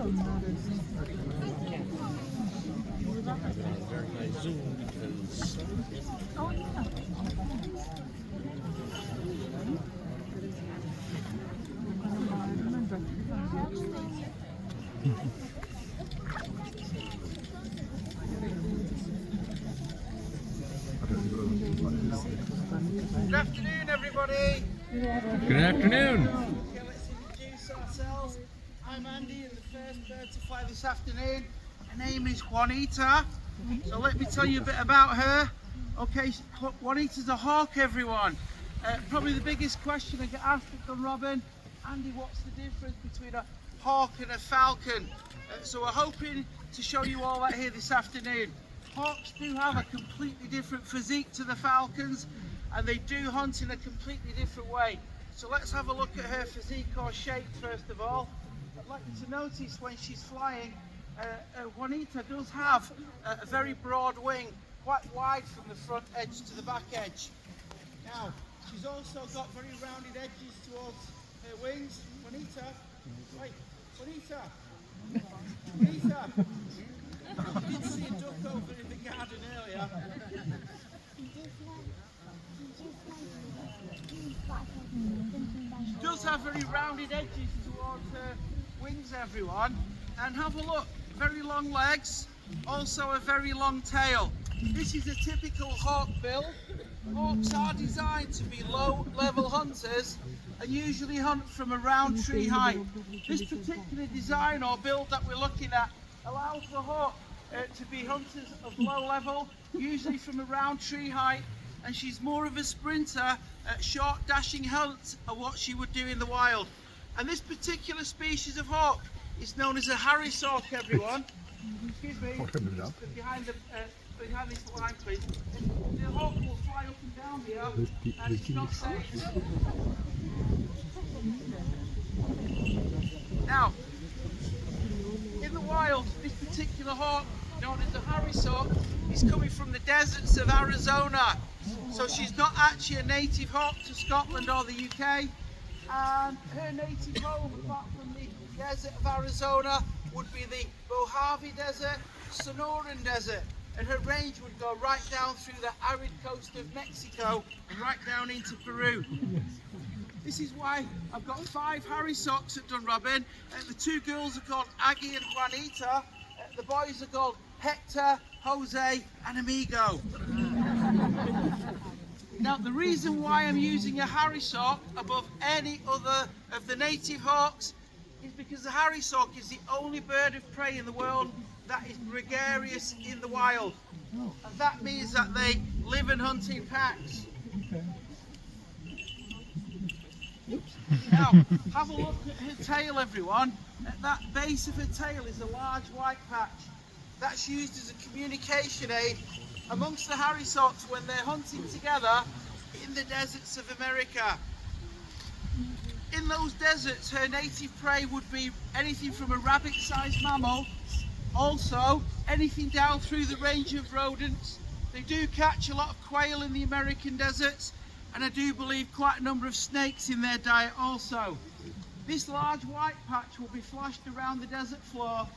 Very high zoom because Oh, yeah. Good afternoon, everybody. good afternoon. Okay, let's introduce ourselves. I'm Andy, and the first bird to fly this afternoon. Her name is Juanita. So let me tell you a bit about her. Okay, Juanita's a hawk, everyone. Probably the biggest question I get asked at Dunrobin, Andy, what's the difference between a hawk and a falcon? So we're hoping to show you all that here this afternoon. Hawks do have a completely different physique to the falcons, and they do hunt in a completely different way. So let's have a look at her physique or shape first of all. I'd like you to notice when she's flying, Juanita does have a very broad wing, quite wide from the front edge to the back edge. Now, she's also got very rounded edges towards her wings. Juanita, wait, Juanita, Juanita. I did see a duck over in the garden earlier. She does have very rounded edges towards her wings, everyone. And have a look, very long legs, also a very long tail. This is a typical hawk build. Hawks are designed to be low-level hunters and usually hunt from around tree height. This particular design or build that we're looking at allows the hawk to be hunters of low level, usually from around tree height, and she's more of a sprinter, short dashing hunts are what she would do in the wild. And this particular species of hawk is known as a Harris hawk, everyone. Excuse me, behind this line, please. The hawk will fly up and down here, and it's not safe. Now, in the wild, this particular hawk, known as the Harris hawk, is coming from the deserts of Arizona. So she's not actually a native hawk to Scotland or the UK. And her native home, apart from the desert of Arizona, would be the Mojave Desert, Sonoran Desert. And her range would go right down through the arid coast of Mexico and right down into Peru. This is why I've got 5 Harris hawks at Dunrobin. The 2 girls are called Aggie and Juanita. The boys are called Hector, Jose and Amigo. Now the reason why I'm using a Harris hawk above any other of the native hawks is because the Harris hawk is the only bird of prey in the world that is gregarious in the wild. And that means that they live and hunt in packs. Now, have a look at her tail, everyone. At that base of her tail is a large white patch. That's used as a communication aid amongst the Harris hawks when they're hunting together in the deserts of America. In those deserts, her native prey would be anything from a rabbit-sized mammal, also anything down through the range of rodents. They do catch a lot of quail in the American deserts, and I do believe quite a number of snakes in their diet also. This large white patch will be flashed around the desert floor,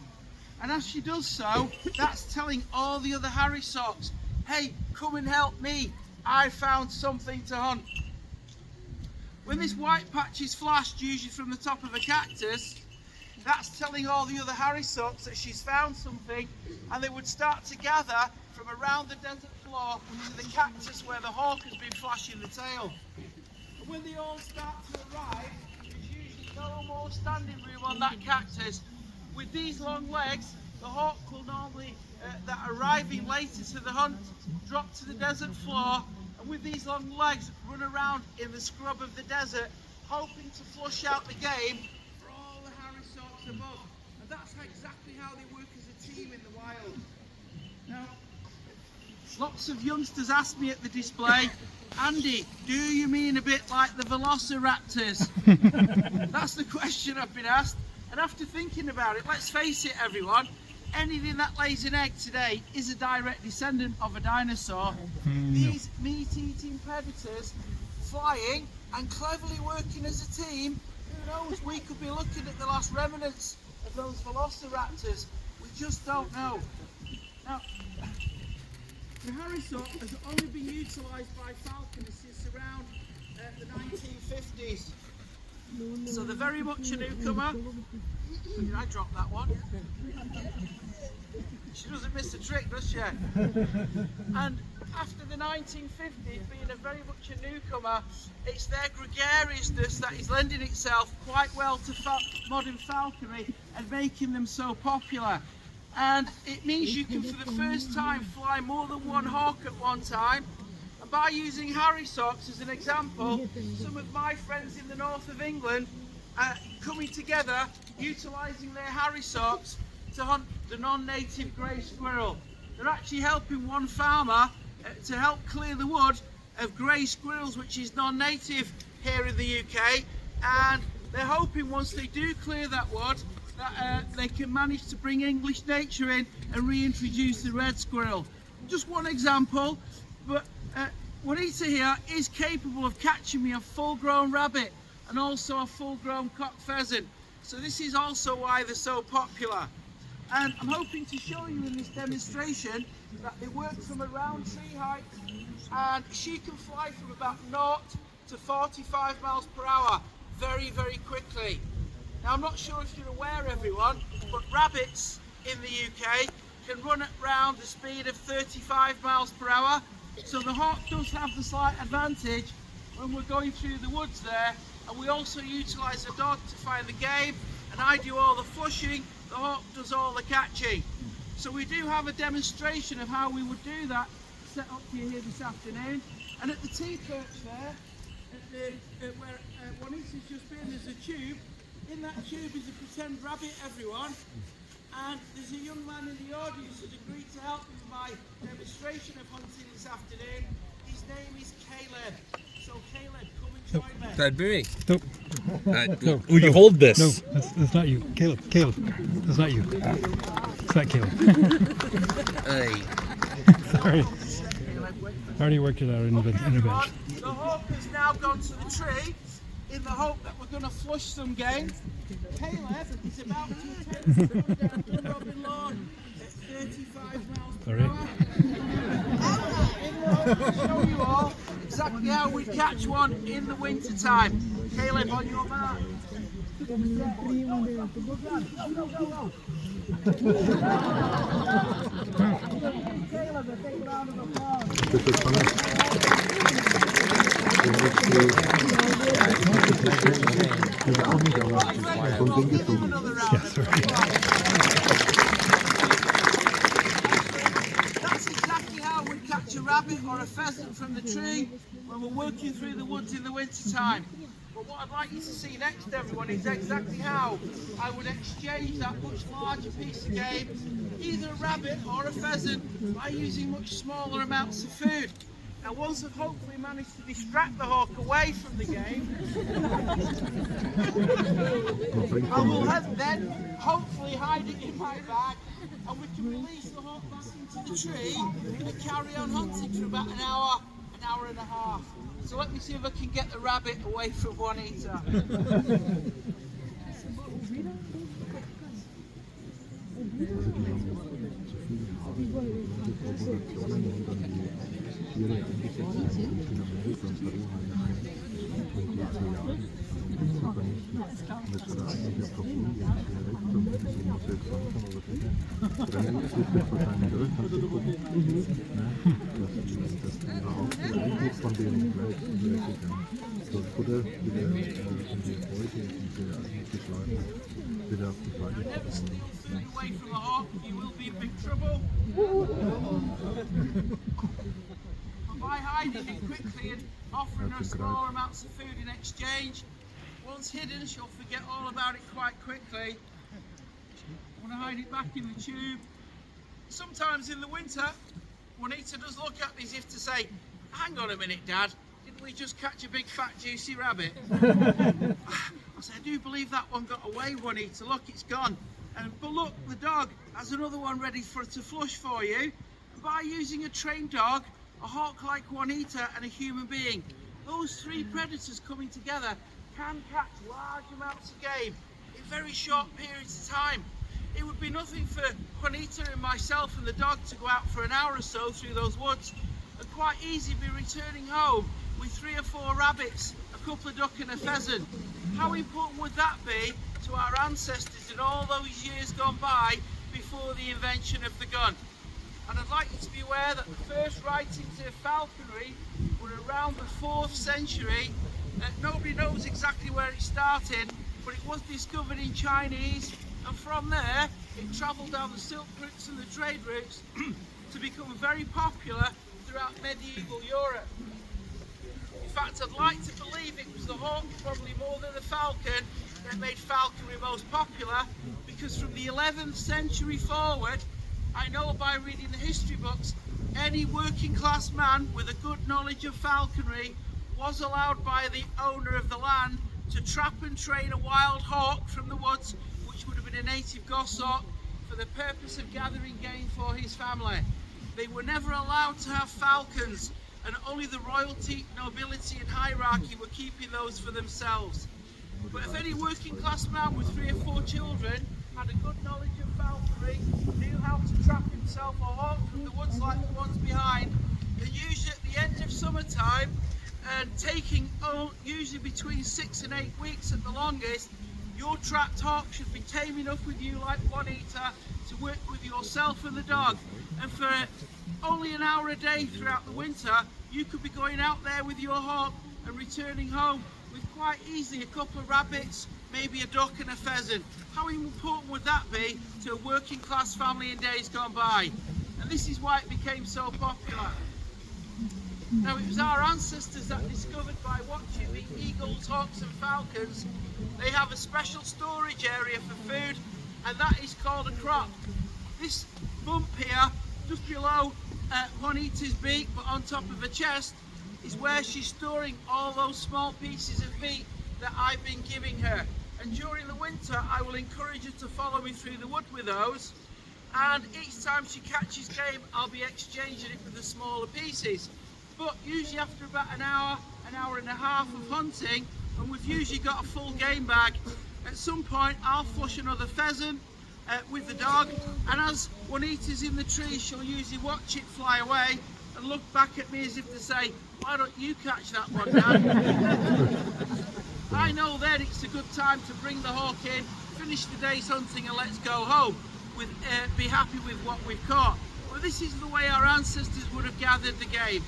and as she does so, that's telling all the other Harris hawks, hey, come and help me, I found something to hunt. When this white patch is flashed, usually from the top of a cactus, that's telling all the other Harris hawks that she's found something, and they would start to gather from around the desert floor to the cactus where the hawk has been flashing the tail. And when they all start to arrive, there's usually no more standing room on that cactus. With these long legs, the hawk will normally, that arriving later to the hunt, drop to the desert floor, and with these long legs run around in the scrub of the desert, hoping to flush out the game for all the Harris hawks above. And that's exactly how they work as a team in the wild. Now, lots of youngsters ask me at the display, Andy, do you mean a bit like the velociraptors? That's the question I've been asked. And after thinking about it, let's face it, everyone, anything that lays an egg today is a direct descendant of a dinosaur. These meat-eating predators flying and cleverly working as a team, who knows, we could be looking at the last remnants of those velociraptors. We just don't know. Now, the harrisock has only been utilised by falconers since around the 1950s. So they're very much a newcomer. Did I drop that one? She doesn't miss a trick, does she? And after the 1950s, being a very much a newcomer, it's their gregariousness that is lending itself quite well to modern falconry and making them so popular. And it means you can, for the first time, fly more than one hawk at one time. And by using harrisocks as an example, some of my friends in the north of England are coming together, utilising their harrisocks to hunt the non-native grey squirrel. They're actually helping one farmer to help clear the wood of grey squirrels, which is non-native here in the UK, and they're hoping once they do clear that wood that they can manage to bring English nature in and reintroduce the red squirrel. Just one example, but Juanita here is capable of catching me a full-grown rabbit and also a full-grown cock pheasant. So this is also why they're so popular. And I'm hoping to show you in this demonstration that they work from around tree height, and she can fly from about 0 to 45 miles per hour very, very quickly. Now I'm not sure if you're aware, everyone, but rabbits in the UK can run at around the speed of 35 miles per hour. So the hawk does have the slight advantage when we're going through the woods there, and we also utilise a dog to find the game, and I do all the flushing, the hawk does all the catching. So we do have a demonstration of how we would do that set up for you here this afternoon. And at the T-perch there, where Juanita's just been, there's a tube. In that tube is a pretend rabbit, everyone. And there's a young man in the audience who's agreed to help me with my demonstration of hunting this afternoon. His name is Caleb. So Caleb, come and join me. That'd be me. Nope. No. Will you hold this? No, that's not you. Caleb, that's not you. It's not Caleb. Hey. Sorry. I already worked it out in a bench. The hawk has now gone to the tree in the hope that we're going to flush some game. Caleb is about to attempt to run down Dunrobin lawn at 35 miles per hour. In the hope to show you all exactly how we catch one in the winter time. Caleb, on your mark. Caleb, a big round of applause. Yes, right. That's exactly how we catch a rabbit or a pheasant from the tree when we're working through the woods in the winter time. But what I'd like you to see next, everyone, is exactly how I would exchange that much larger piece of game, either a rabbit or a pheasant, by using much smaller amounts of food. Now once I've hopefully managed to distract the hawk away from the game, I will then hopefully hide it in my bag, and we can release the hawk back into the tree and carry on hunting for about an hour and a half. So let me see if I can get the rabbit away from Juanita. Never steal food away from a hawk, you will be in big trouble. But by hiding it quickly and offering her smaller amounts of food in exchange, once hidden, she'll forget all about it quite quickly. I want to hide it back in the tube. Sometimes in the winter, Juanita does look at me as if to say, hang on a minute, Dad, didn't we just catch a big fat juicy rabbit? I said, I do believe that one got away, Juanita, look, it's gone. But look, the dog has another one ready to flush for you. And by using a trained dog, a hawk like Juanita and a human being, those three predators coming together can catch large amounts of game in very short periods of time. It would be nothing for Juanita and myself and the dog to go out for an hour or so through those woods and quite easily be returning home with 3 or 4 rabbits, a couple of duck and a pheasant. How important would that be to our ancestors in all those years gone by before the invention of the gun? And I'd like you to be aware that the first writings of falconry were around the 4th century. Nobody knows exactly where it started, but it was discovered in Chinese, and from there it travelled down the silk routes and the trade routes to become very popular throughout medieval Europe. In fact, I'd like to believe it was the hawk, probably more than the falcon, that made falconry most popular, because from the 11th century forward, I know by reading the history books, any working class man with a good knowledge of falconry was allowed by the owner of the land to trap and train a wild hawk from the woods, which would have been a native goshawk, for the purpose of gathering game for his family. They were never allowed to have falcons, and only the royalty, nobility and hierarchy were keeping those for themselves. But if any working class man with 3 or 4 children had a good knowledge of falconry, knew how to trap himself a hawk from the woods like the ones behind, and usually at the end of summertime, and taking usually between 6 and 8 weeks at the longest, your trapped hawk should be tame enough with you like Juanita to work with yourself and the dog. And for only an hour a day throughout the winter, you could be going out there with your hawk and returning home with quite easily a couple of rabbits, maybe a duck and a pheasant. How important would that be to a working class family in days gone by? And this is why it became so popular. Now, it was our ancestors that discovered by watching the eagles, hawks and falcons, they have a special storage area for food, and that is called a crop. This bump here, just below Juanita's beak, but on top of her chest, is where she's storing all those small pieces of meat that I've been giving her. And during the winter, I will encourage her to follow me through the wood with those. And each time she catches game, I'll be exchanging it for the smaller pieces. But usually after about an hour and a half of hunting, and we've usually got a full game bag, at some point I'll flush another pheasant with the dog, and as Juanita's in the tree, she'll usually watch it fly away and look back at me as if to say, why don't you catch that one, Dad? I know then it's a good time to bring the hawk in, finish the day's hunting and let's go home, be happy with what we've caught. Well, this is the way our ancestors would have gathered the game.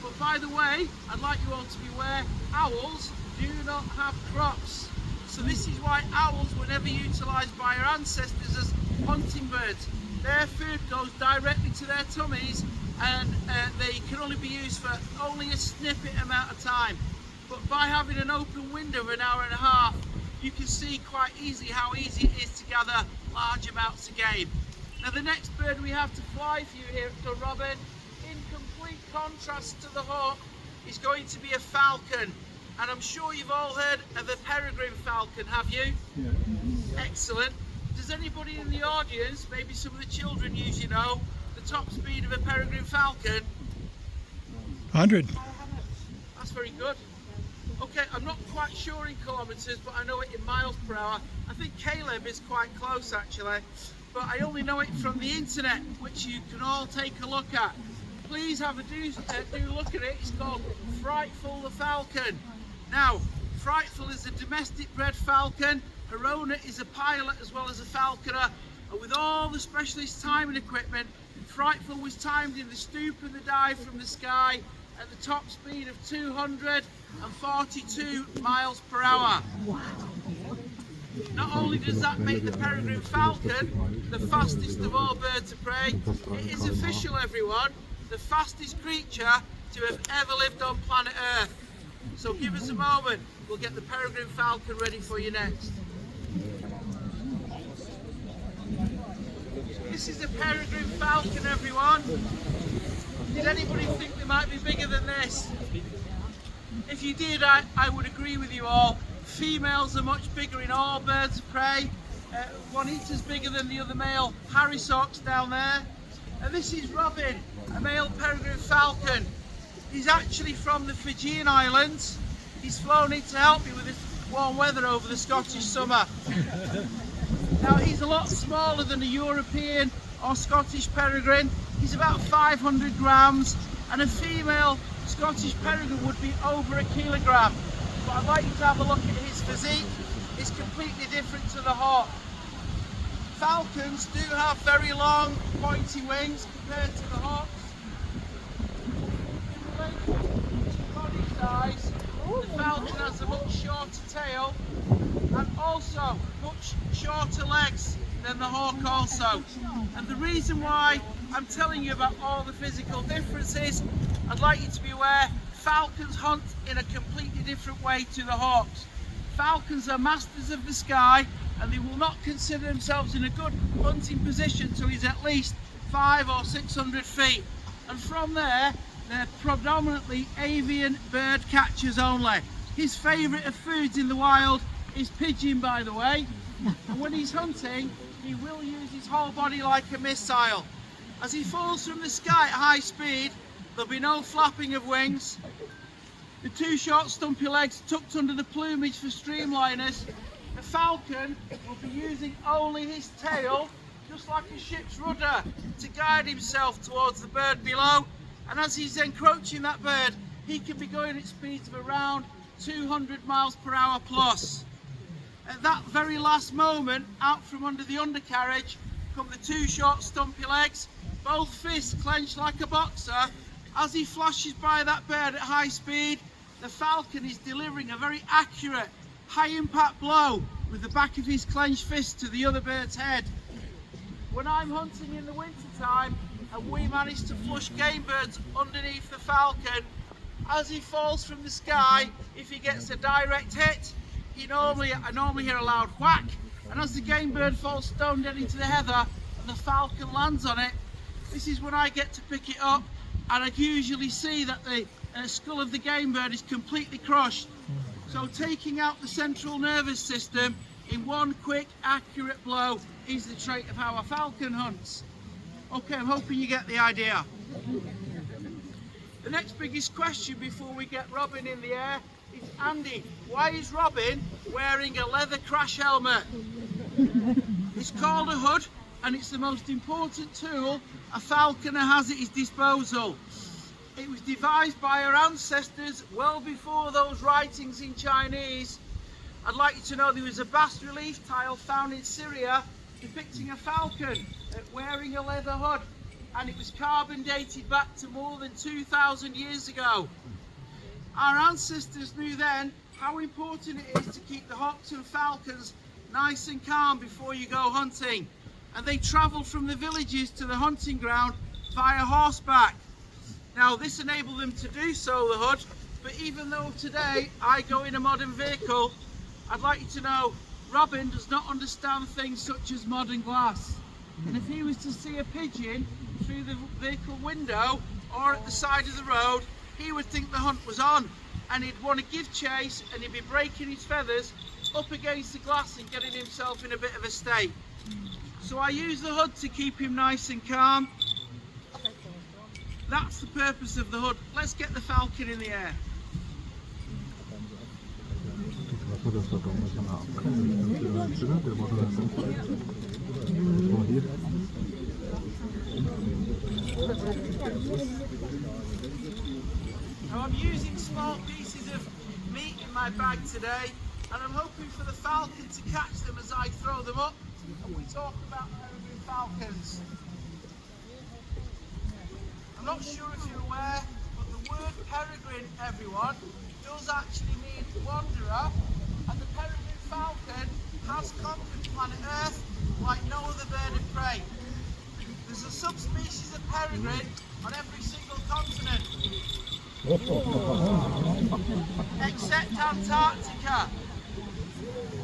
But by the way, I'd like you all to be aware, owls do not have crops. So this is why owls were never utilised by our ancestors as hunting birds. Their food goes directly to their tummies, and they can only be used for only a snippet amount of time. But by having an open window of an hour and a half, you can see quite easily how easy it is to gather large amounts of game. Now the next bird we have to fly for you here at Dunrobin, in complete contrast to the hawk, is going to be a falcon. And I'm sure you've all heard of the peregrine falcon, have you? Yeah. Excellent. Does anybody in the audience, maybe some of the children usually know, the top speed of a peregrine falcon? 100. That's very good. Okay, I'm not quite sure in kilometres, but I know it in miles per hour. I think Caleb is quite close actually, but I only know it from the internet, which you can all take a look at. Please have a do look at it. It's called Frightful the Falcon. Now, Frightful is a domestic bred falcon. Her owner is a pilot as well as a falconer, and with all the specialist timing equipment, Frightful was timed in the stoop and the dive from the sky at the top speed of 242 miles per hour. Not only does that make the peregrine falcon the fastest of all birds of prey, it is official, everyone, the fastest creature to have ever lived on planet Earth. So give us a moment, we'll get the peregrine falcon ready for you next. This is a peregrine falcon, everyone. Did anybody think they might be bigger than this? If you did, I would agree with you all. Females are much bigger in all birds of prey. Juanita's bigger than the other male harrisocks down there. And this is Robin, a male peregrine falcon. He's actually from the Fijian Islands. He's flown in to help me with this warm weather over the Scottish summer. Now he's a lot smaller than a European or Scottish peregrine. He's about 500 grams, and a female Scottish peregrine would be over a kilogram. But I'd like you to have a look at his physique. It's completely different to the hawk. Falcons do have very long, pointy wings compared to the hawks. In relation to body size, the falcon has a much shorter tail and also much shorter legs than the hawk also. And the reason why I'm telling you about all the physical differences, I'd like you to be aware, falcons hunt in a completely different way to the hawks. Falcons are masters of the sky, and they will not consider themselves in a good hunting position until he's at least 500 or 600 feet. And from there, they're predominantly avian bird catchers only. His favourite of foods in the wild is pigeon, by the way. And when he's hunting, he will use his whole body like a missile. As he falls from the sky at high speed, there'll be no flapping of wings. The two short stumpy legs tucked under the plumage for streamliners. The falcon will be using only his tail, just like a ship's rudder, to guide himself towards the bird below. And as he's encroaching that bird, he can be going at speeds of around 200 miles per hour plus. At that very last moment, out from under the undercarriage come the two short stumpy legs, both fists clenched like a boxer. As he flashes by that bird at high speed, the falcon is delivering a very accurate, high impact blow with the back of his clenched fist to the other bird's head. When I'm hunting in the winter time and we manage to flush game birds underneath the falcon, as he falls from the sky, if he gets a direct hit, I normally hear a loud whack, and as the game bird falls stone dead into the heather and the falcon lands on it, this is when I get to pick it up, and I usually see that the skull of the game bird is completely crushed. So taking out the central nervous system in one quick, accurate blow is the trait of how a falcon hunts. Okay, I'm hoping you get the idea. The next biggest question before we get Robin in the air is, Andy, why is Robin wearing a leather crash helmet? It's called a hood, and it's the most important tool a falconer has at his disposal. It was devised by our ancestors well before those writings in Chinese. I'd like you to know there was a bas-relief tile found in Syria depicting a falcon wearing a leather hood, and it was carbon dated back to more than 2,000 years ago. Our ancestors knew then how important it is to keep the hawks and falcons nice and calm before you go hunting, and they travelled from the villages to the hunting ground via horseback. Now this enabled them to do so, the hood, but even though today I go in a modern vehicle, I'd like you to know Robin does not understand things such as modern glass. And if he was to see a pigeon through the vehicle window or at the side of the road, he would think the hunt was on, and he'd want to give chase, and he'd be breaking his feathers up against the glass and getting himself in a bit of a state. So I use the hood to keep him nice and calm. That's the purpose of the hood. Let's get the falcon in the air. Now I'm using small pieces of meat in my bag today, and I'm hoping for the falcon to catch them as I throw them up, and we talk about peregrine falcons. I'm not sure if you're aware, but the word peregrine, everyone, does actually mean wanderer, and the peregrine falcon has conquered planet Earth like no other bird of prey. There's a subspecies of peregrine on every single continent, except Antarctica.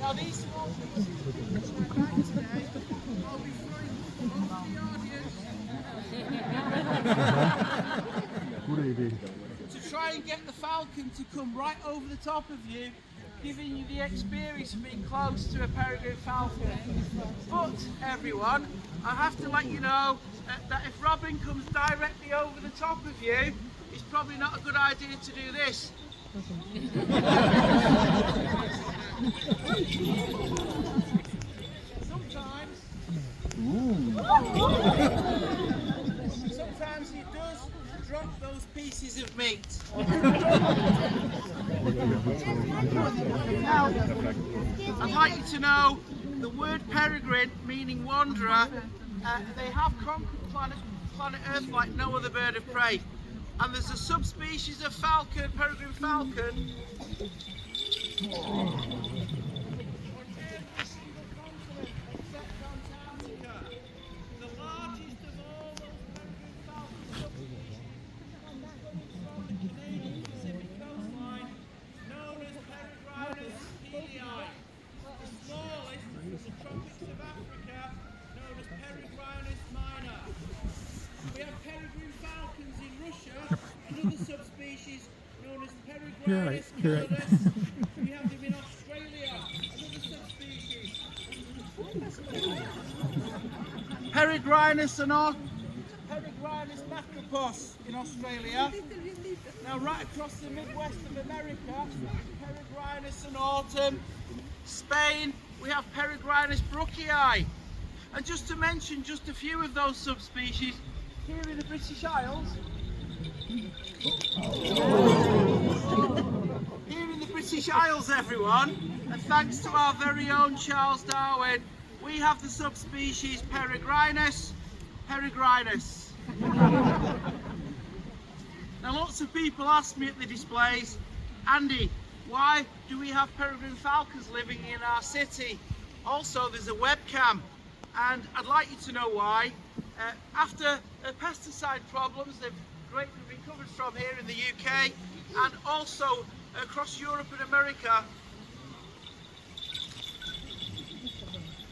Now these small pieces in my bag today, I'll be throwing over the audience to try and get the falcon to come right over the top of you, giving you the experience of being close to a peregrine falcon. But everyone, I have to let you know that if Robin comes directly over the top of you, it's probably not a good idea to do this. Sometimes he does drop those pieces of meat. Now, I'd like you to know the word peregrine, meaning wanderer, they have conquered planet Earth like no other bird of prey. And there's a subspecies of falcon, peregrine falcon, subspecies known as Peregrinus cordus. We have them in Australia, another subspecies. Peregrinus Peregrinus macropus in Australia. Now right across the Midwest of America, Peregrinus autumn. Spain, we have Peregrinus brookii. And just to mention just a few of those subspecies, here in the British Isles, everyone, and thanks to our very own Charles Darwin, we have the subspecies Peregrinus peregrinus. Now lots of people ask me at the displays, Andy, why do we have peregrine falcons living in our city? Also there's a webcam, and I'd like you to know why. After pesticide problems they've greatly recovered from here in the UK and also across Europe and America,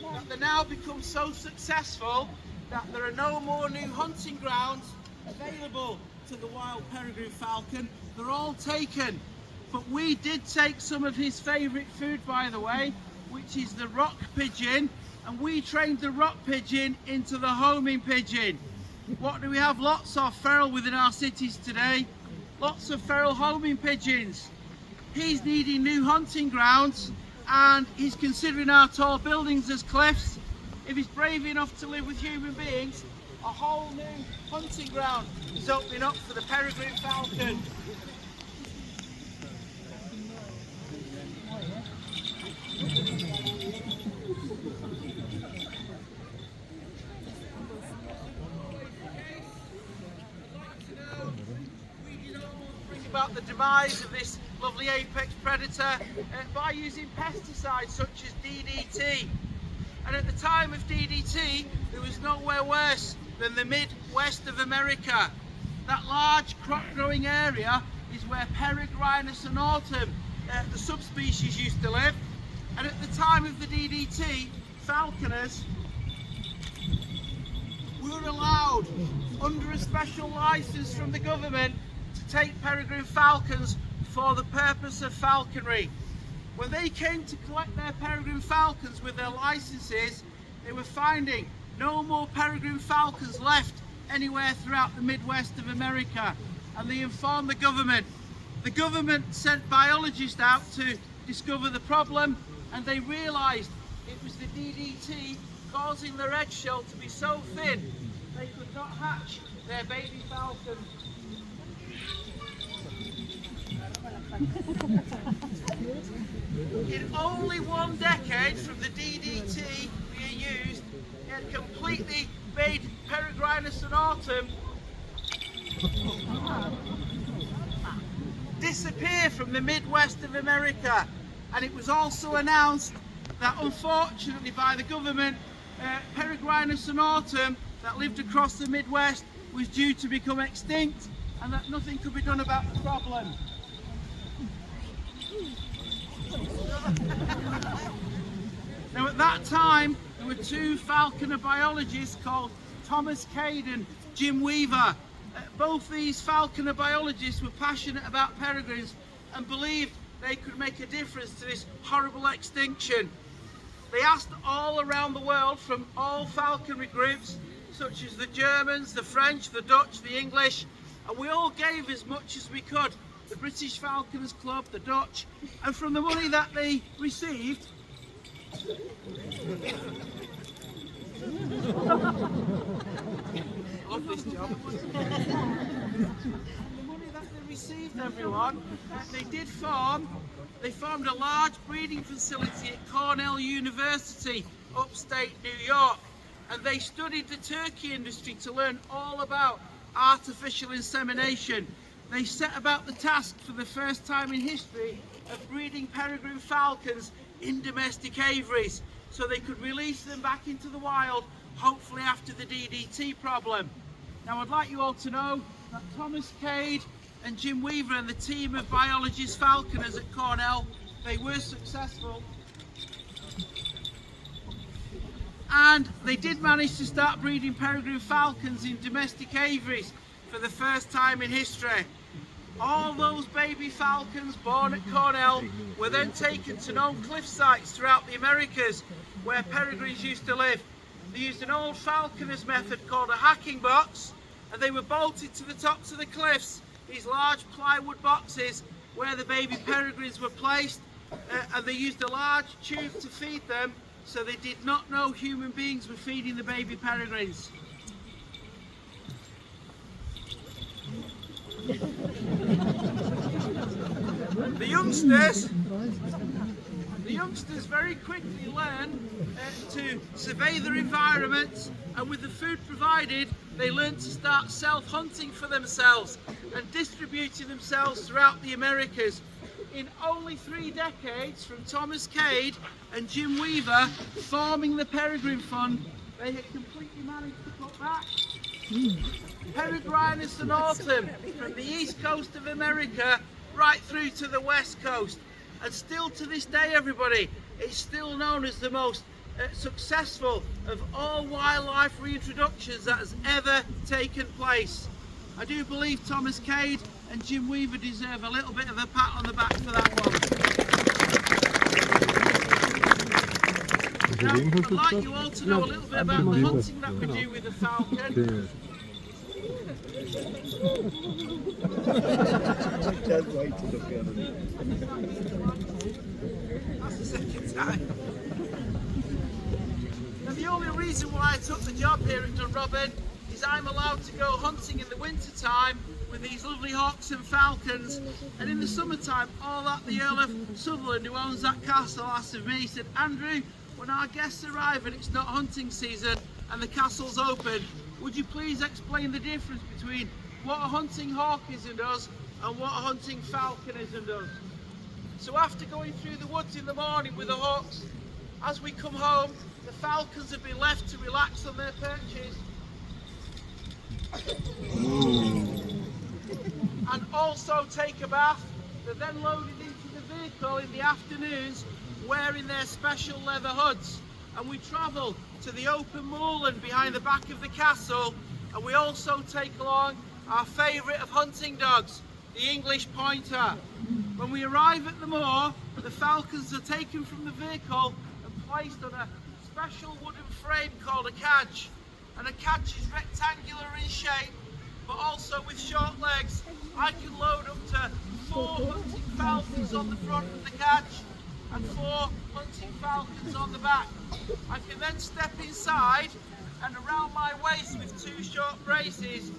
that they now become so successful that there are no more new hunting grounds available to the wild peregrine falcon. They're all taken. But we did take some of his favourite food, by the way, which is the rock pigeon, and we trained the rock pigeon into the homing pigeon. What do we have? Lots of feral within our cities today. Lots of feral homing pigeons. He's needing new hunting grounds, and he's considering our tall buildings as cliffs. If he's brave enough to live with human beings, a whole new hunting ground is opening up for the peregrine falcon. About the demise of this lovely apex predator by using pesticides such as DDT. And at the time of DDT, there was nowhere worse than the Midwest of America. That large crop growing area is where Peregrinus autumn, the subspecies, used to live. And at the time of the DDT, falconers were allowed, under a special license from the government, to take peregrine falcons for the purpose of falconry. When they came to collect their peregrine falcons with their licenses, they were finding no more peregrine falcons left anywhere throughout the Midwest of America, and they informed the government. The government sent biologists out to discover the problem, and they realised it was the DDT causing their eggshell to be so thin they could not hatch their baby falcons. In only 1 decade from the DDT being used, it had completely made Peregrinus autumn disappear from the Midwest of America. And it was also announced that, unfortunately, by the government, Peregrinus autumn that lived across the Midwest was due to become extinct, and that nothing could be done about the problem. Now at that time there were 2 falconer biologists called Thomas Cade and Jim Weaver. Both these falconer biologists were passionate about peregrines and believed they could make a difference to this horrible extinction. They asked all around the world, from all falconry groups such as the Germans, the French, the Dutch, the English, and we all gave as much as we could the British Falconers Club, the Dutch, and from the money that they received, love this job. The money that they received, everyone, they formed a large breeding facility at Cornell University, upstate New York, and they studied the turkey industry to learn all about artificial insemination. They set about the task for the first time in history of breeding peregrine falcons in domestic aviaries, so they could release them back into the wild, hopefully after the DDT problem. Now I'd like you all to know that Thomas Cade and Jim Weaver and the team of biologist falconers at Cornell, they were successful. And they did manage to start breeding peregrine falcons in domestic aviaries for the first time in history. All those baby falcons born at Cornell were then taken to known cliff sites throughout the Americas where peregrines used to live. They used an old falconer's method called a hacking box, and they were bolted to the tops of the cliffs, these large plywood boxes where the baby peregrines were placed, and they used a large tube to feed them, so they did not know human beings were feeding the baby peregrines. The youngsters very quickly learn to survey their environment, and with the food provided, they learn to start self-hunting for themselves and distributing themselves throughout the Americas. In only 3 decades, from Thomas Cade and Jim Weaver forming the Peregrine Fund, they had completely managed to put back Peregrinus and Autumn from the east coast of America right through to the west coast. And still to this day, everybody, it's still known as the most successful of all wildlife reintroductions that has ever taken place. I do believe Thomas Cade and Jim Weaver deserve a little bit of a pat on the back for that one. Now, I'd like you all to know a little bit about the hunting that we do with the falcon. That's the second time. Now, the only reason why I took the job here at Dunrobin is I'm allowed to go hunting in the winter time with these lovely hawks and falcons, and in the summertime all that the Earl of Sutherland, who owns that castle, asked of me, he said, Andrew, when our guests arrive and it's not hunting season and the castle's open, would you please explain the difference between what a hunting hawk is and does and what a hunting falcon is and does? So after going through the woods in the morning with the hawks, as we come home, the falcons have been left to relax on their perches and also take a bath. They're then loaded into the vehicle in the afternoons wearing their special leather hoods, and we travel to the open moorland behind the back of the castle, and we also take along our favourite of hunting dogs, the English pointer. When we arrive at the moor, the falcons are taken from the vehicle and placed on a special wooden frame called a cadge, and a cadge is rectangular in shape but also with short legs. I can load up to 4 hunting falcons on the front of the cadge and 4 hunting falcons on the back. I can then step inside, and around my waist with 2 short braces,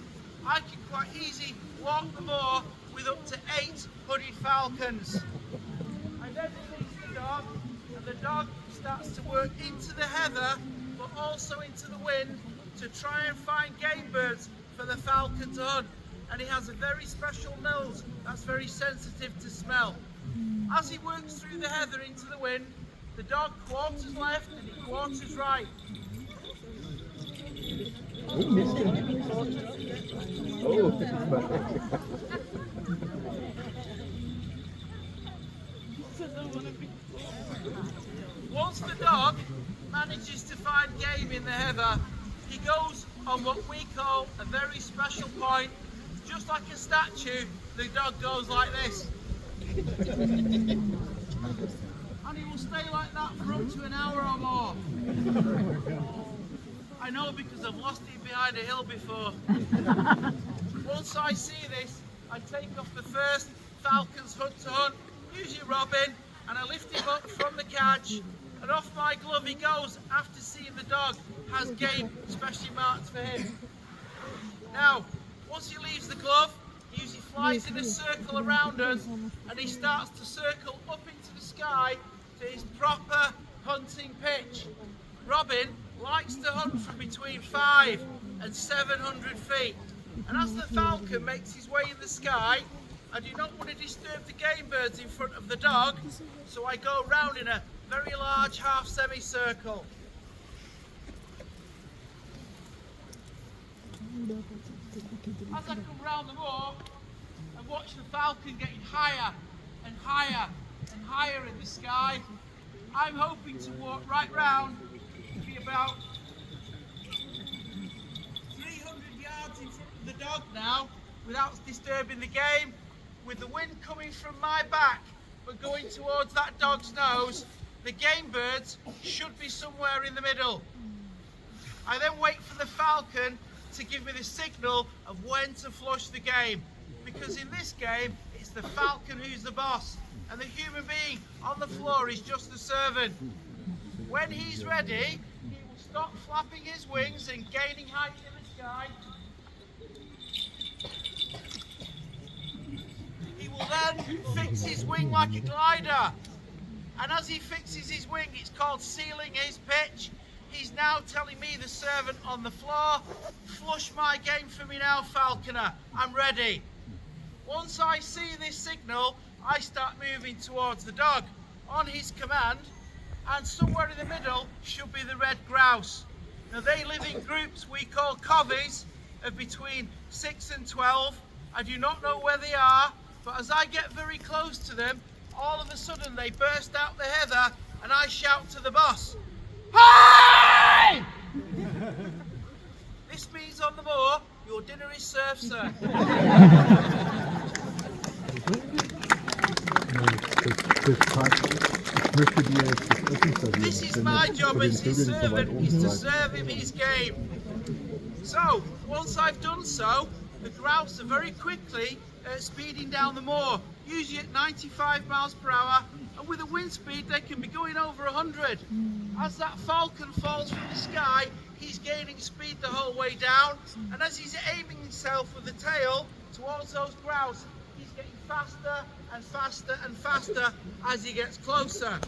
I can quite easily walk the moor with up to 8 hooded falcons. I then release the dog, and the dog starts to work into the heather but also into the wind to try and find game birds for the falcon to hunt. And he has a very special nose that's very sensitive to smell. As he works through the heather into the wind, the dog quarters left and he quarters right. Once the dog manages to find game in the heather, he goes on what we call a very special point. Just like a statue, the dog goes like this. And he will stay like that for up to an hour or more. I know because I've lost him behind a hill before. Once I see this, I take off the first falcons hunt to hunt, usually Robin, and I lift him up from the catch, and off my glove he goes after seeing the dog has game specially marked for him. Now, once he leaves the glove, he usually flies in a circle around us, and he starts to circle up into the sky to his proper hunting pitch. Robin likes to hunt from between 500 and 700 feet, and as the falcon makes his way in the sky, I do not want to disturb the game birds in front of the dog, so I go round in a very large half semicircle. As I come round the moor and watch the falcon getting higher and higher and higher in the sky, I'm hoping to walk right round to be about 300 yards in front of the dog now without disturbing the game. With the wind coming from my back but going towards that dog's nose, the game birds should be somewhere in the middle. I then wait for the falcon to give me the signal of when to flush the game, because in this game it's the falcon who's the boss and the human being on the floor is just the servant. When he's ready, he will stop flapping his wings and gaining height in the sky. He will then fix his wing like a glider, and as he fixes his wing, it's called sealing his pitch. He's now telling me, the servant on the floor, flush my game for me now, falconer, I'm ready. Once I see this signal, I start moving towards the dog on his command, and somewhere in the middle should be the red grouse. Now they live in groups we call coveys of between 6 and 12. I do not know where they are, but as I get very close to them, all of a sudden they burst out the heather and I shout to the boss, "Hi!" This means on the moor, your dinner is served, sir. This is my job as his servant, is to serve him his game. So, once I've done so, the grouse are very quickly speeding down the moor, usually at 95 miles per hour, and with a wind speed they can be going over 100. As that falcon falls from the sky, he's gaining speed the whole way down, and as he's aiming himself with the tail towards those grouse, he's getting faster and faster and faster as he gets closer.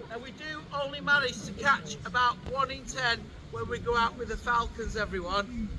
Now we do only manage to catch about 1 in 10 when we go out with the falcons, everyone.